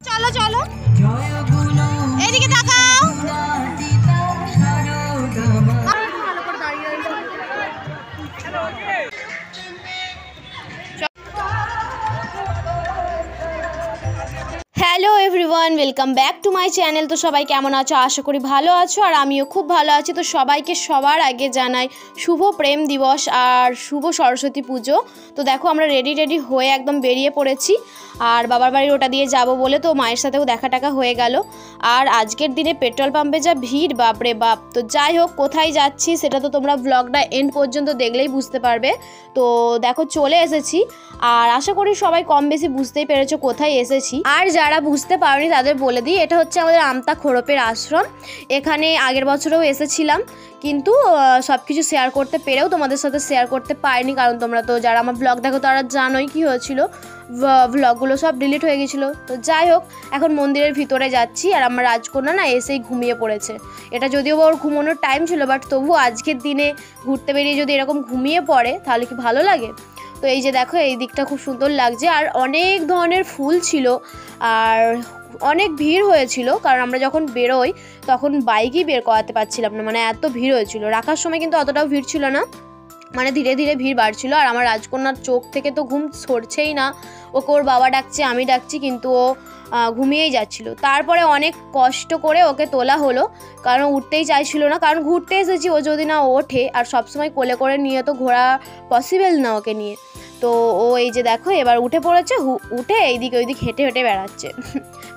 চলো চলো এদিকে তাকাও। Hello everyone, welcome back to my channel. তো সবাই কেমন আছো? আশা করি ভালো আছো, আর আমিও খুব ভালো আছি। তো সবাইকে সবার আগে জানাই শুভ প্রেম দিবস আর শুভ সরস্বতী পুজো। তো দেখো আমরা রেডি হয়ে একদম বেরিয়ে পড়েছি, আর বাবার বাড়ির ওটা দিয়ে যাব বলে তো মায়ের সাথেও দেখা টাকা হয়ে গেল। আর আজকের দিনে পেট্রোল পাম্পে যা ভিড়, বাপরে বাপ। তো যাই হোক, কোথায় যাচ্ছি সেটা তো তোমরা ব্লগটা এন্ড পর্যন্ত দেখলেই বুঝতে পারবে। তো দেখো চলে এসেছি, আর আশা করি সবাই কম বেশি বুঝতেই পেরেছো কোথায় এসেছি। আর যারা বুঝতে পারোনি তাদের বলে দিই, এটা হচ্ছে আমাদের আমতা খোড়পের আশ্রম। এখানে আগের বছরেও এসেছিলাম, কিন্তু সব কিছু শেয়ার করতে পেরেও তোমাদের সাথে শেয়ার করতে পারিনি, কারণ তোমরা তো যারা আমার ব্লগ দেখো তারা জানোই কী হয়েছিল, ব্লগগুলো সব ডিলিট হয়ে গেছিলো। তো যাই হোক, এখন মন্দিরের ভিতরে যাচ্ছি, আর আমার রাজকন্যা না এসেই ঘুমিয়ে পড়েছে। এটা যদিও ওর ঘুমানোর টাইম ছিল, বাট তবু আজকের দিনে ঘুরতে বেরিয়ে যদি এরকম ঘুমিয়ে পড়ে তাহলে কি ভালো লাগে? তো এই যে দেখো, এই দিকটা খুব সুন্দর লাগছে, আর অনেক ধরনের ফুল ছিল, আর অনেক ভিড় হয়েছিল, কারণ আমরা যখন বেরোই তখন বাইকই বের করাতে পারছিলাম না, মানে এত ভিড় হয়েছিল। রাখার সময় কিন্তু অতটাও ভিড় ছিল না, মানে ধীরে ধীরে ভিড় বাড়ছিল। আর আমার রাজকন্যার চোখ থেকে তো ঘুম সরছেই না, ওকে ওর বাবা ডাকছে, আমি ডাকছি, কিন্তু ও ঘুমিয়েই যাচ্ছিল। তারপরে অনেক কষ্ট করে ওকে তোলা হলো, কারণ উঠতেই চাইছিল না, কারণ ঘুরতে এসেছি, ও যদি না ওঠে, আর সবসময় কোলে করে নিয়ে তো ঘোরা পসিবল না ওকে নিয়ে। তো ও এই যে দেখো এবার উঠে পড়েছে, উঠে এইদিকে ওইদিক হেঁটে হেঁটে বেড়াচ্ছে।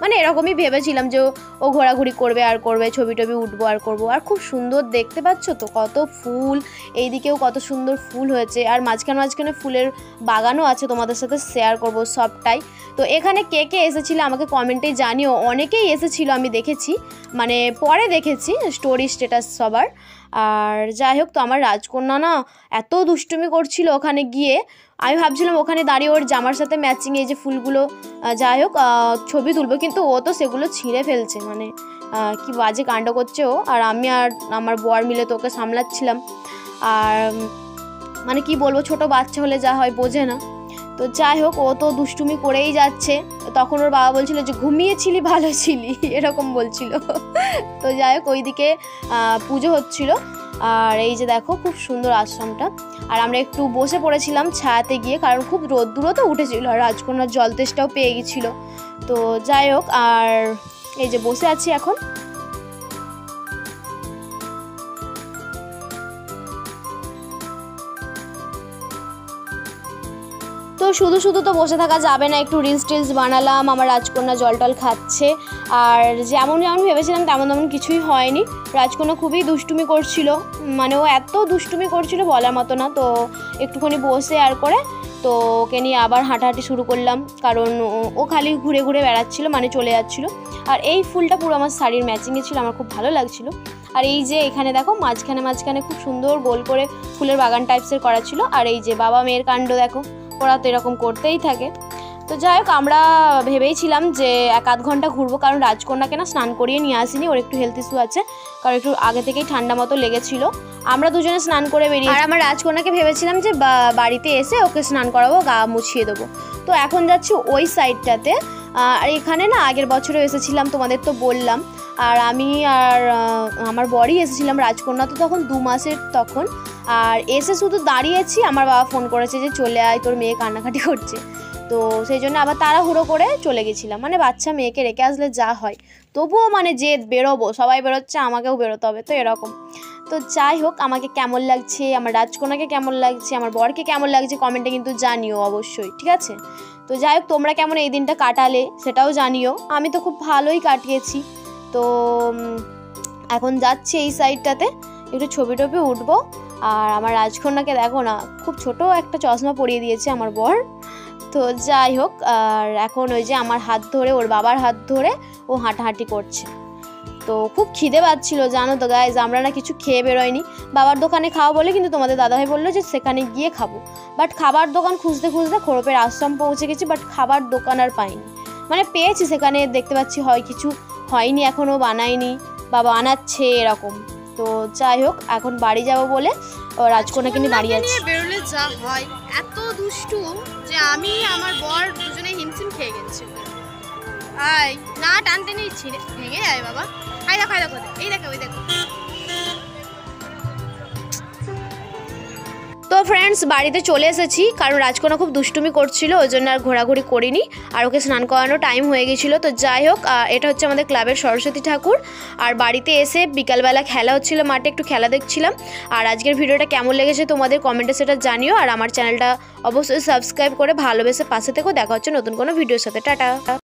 মানে এরকমই ভেবেছিলাম যে ও ঘোরাঘুরি করবে আর করবে, ছবি টবি উঠবো আর করবো। আর খুব সুন্দর দেখতে পাচ্ছ তো কত ফুল, এইদিকেও কত সুন্দর ফুল হয়েছে, আর মাঝখানে ফুলের বাগানও আছে, তোমাদের সাথে শেয়ার করবো সবটাই। তো এখানে কে কে এসেছিলো আমাকে কমেন্টে জানিও। অনেকেই এসেছিলো, আমি দেখেছি, মানে পরে দেখেছি স্টোরি স্ট্যাটাস সবার। আর যাই হোক, তো আমার রাজকন্যা না এত দুষ্টুমি করছিল ওখানে গিয়ে, আমি ভাবছিলাম ওখানে দাঁড়িয়ে ওর জামার সাথে ম্যাচিং এই যে ফুলগুলো, যাই হোক ছবি তুলবো, কিন্তু ও তো সেগুলো ছিঁড়ে ফেলছে, মানে কি বাজে কাণ্ড করছে ও। আর আমি আর আমার বর মিলে তো ওকে সামলাচ্ছিলাম। আর মানে কি বলবো, ছোট বাচ্চা হলে যা হয় বোঝে না। তো যাই হোক, ও তো দুষ্টুমি করেই যাচ্ছে। তখন ওর বাবা বলছিল যে ঘুমিয়েছিলি, ভালো ছিলি, এরকম বলছিল। তো যাই হোক, ওইদিকে পুজো হচ্ছিল, আর এই যে দেখো খুব সুন্দর আশ্রমটা। আর আমরা একটু বসে পড়েছিলাম ছায়াতে গিয়ে, কারণ খুব রোদ্দুরও তো উঠেছিল, আর রাজকন্যার জল তেষ্টাও পেয়ে গেছিলো। তো যাই হোক, আর এই যে বসে আছি এখন। তো শুধু তো বসে থাকা যাবে না, একটু রিলস বানালাম। আমার রাজকন্যা জল টল খাচ্ছে, আর যেমন ভেবেছিলাম তেমন কিছুই হয়নি। রাজকন্যা খুবই দুষ্টুমি করছিল, মানে ও এত দুষ্টুমি করছিল বলার মতো না। তো একটুখানি বসে আর করে তো ওকে নিয়ে আবার হাঁটাহাঁটি শুরু করলাম, কারণ ও খালি ঘুরে ঘুরে বেড়াচ্ছিল, মানে চলে যাচ্ছিলো। আর এই ফুলটা পুরো আমার শাড়ির ম্যাচিংয়ে ছিল, আমার খুব ভালো লাগছিলো। আর এই যে এখানে দেখো মাঝখানে খুব সুন্দর গোল করে ফুলের বাগান টাইপসের করা ছিল। আর এই যে বাবা মেয়ের কাণ্ড দেখো, ওরা তো এরকম করতেই থাকে। তো যাই হোক, আমরা ভেবেইছিলাম যে 1-8 ঘন্টা ঘুরবো, কারণ রাজকন্যাকে না স্নান করিয়ে নিয়ে আসিনি, ওর একটু হেলথ ইস্যু আছে, কারণ একটু আগে থেকেই ঠান্ডা মতো লেগেছিল। আমরা দুজনে স্নান করে বেরিয়ে, আর আমার রাজকন্যাকে ভেবেছিলাম যে বাড়িতে এসে ওকে স্নান করাবো, গা মুছিয়ে দেবো। তো এখন যাচ্ছি ওই সাইডটাতে। আর এখানে না আগের বছরও এসেছিলাম, তোমাদের তো বললাম। আর আমি আর আমার বরই এসেছিলাম, রাজকন্যা তো তখন 2 মাসের তখন। আর এসে শুধু দাঁড়িয়েছি, আমার বাবা ফোন করেছে যে চলে আয়, তোর মেয়ে কান্নাকাটি করছে। তো সেই জন্য আবার তাড়াহুড়ো করে চলে গেছিলাম, মানে বাচ্চা মেয়েকে রেখে আসলে যা হয়, তবুও মানে যে বেরোবো, সবাই বেরোচ্ছে আমাকেও বেরোতে হবে, তো এরকম। তো যাই হোক, আমাকে কেমন লাগছে, আমার রাজকন্যাকে কেমন লাগছে, আমার বরকে কেমন লাগছে কমেন্টে কিন্তু জানিও অবশ্যই, ঠিক আছে? তো যাই হোক, তোমরা কেমন এই দিনটা কাটালে সেটাও জানিও। আমি তো খুব ভালোই কাটিয়েছি। তো এখন যাচ্ছি এই সাইডটাতে, একটু ছবি টবি উঠবো। আর আমার রাজকন্যাকে দেখো না, খুব ছোট একটা চশমা পরিয়ে দিয়েছে আমার বর। তো যাই হোক, আর এখন ওই যে আমার হাত ধরে, ওর বাবার হাত ধরে ও হাঁটাহাঁটি করছে। তো খুব খিদে পাচ্ছিল জানো তো গাইজ, আমরা না কিছু খেয়ে বেরোয়নি। বাবার দোকানে খাওয়া বলে কিন্তু তোমাদের দাদাভাই বললো যে সেখানে গিয়ে খাবো, বাট খাবার দোকান খুঁজতে খোড়পের আশ্রম পৌঁছে গেছি, বাট খাবার দোকান আর পাইনি। মানে পেয়েছি সেখানে, দেখতে পাচ্ছি হয় কিছু হয়নি, এখনও বানায়নি, বাবা আনাচ্ছে এরকম। তো যাই হোক, এখন বাড়ি যাব বলে রাজকন্যাকে নিয়ে দাঁড়িয়ে আছি। বেরোলে যা হয়, এত দুষ্টু যে আমি আমার বর দুজনে হিমশিম খেয়ে গেছি। আয় না টানতে নিচ্ছি রে, ভেঙে যায় বাবা। আই দেখো এই দেখো ওই দেখো। তো ফ্রেন্ডস বাড়িতে চলে এসেছি, কারণ রাজকন্যা খুব দুষ্টুমি করছিল, ওই জন্য আর ঘোরাঘুরি করিনি, আর ওকে স্নান করানো টাইম হয়ে গেছিলো। তো যাই হোক, এটা হচ্ছে আমাদের ক্লাবের সরস্বতী ঠাকুর। আর বাড়িতে এসে বিকালবেলা খেলা হচ্ছিলো মাঠে, একটু খেলা দেখছিলাম। আর আজকের ভিডিওটা কেমন লেগেছে তোমাদের কমেন্টে সেটা জানিও, আর আমার চ্যানেলটা অবশ্যই সাবস্ক্রাইব করে ভালোবেসে পাশে থেকেও। দেখা হচ্ছে নতুন কোনো ভিডিওর সাথে। টাটা।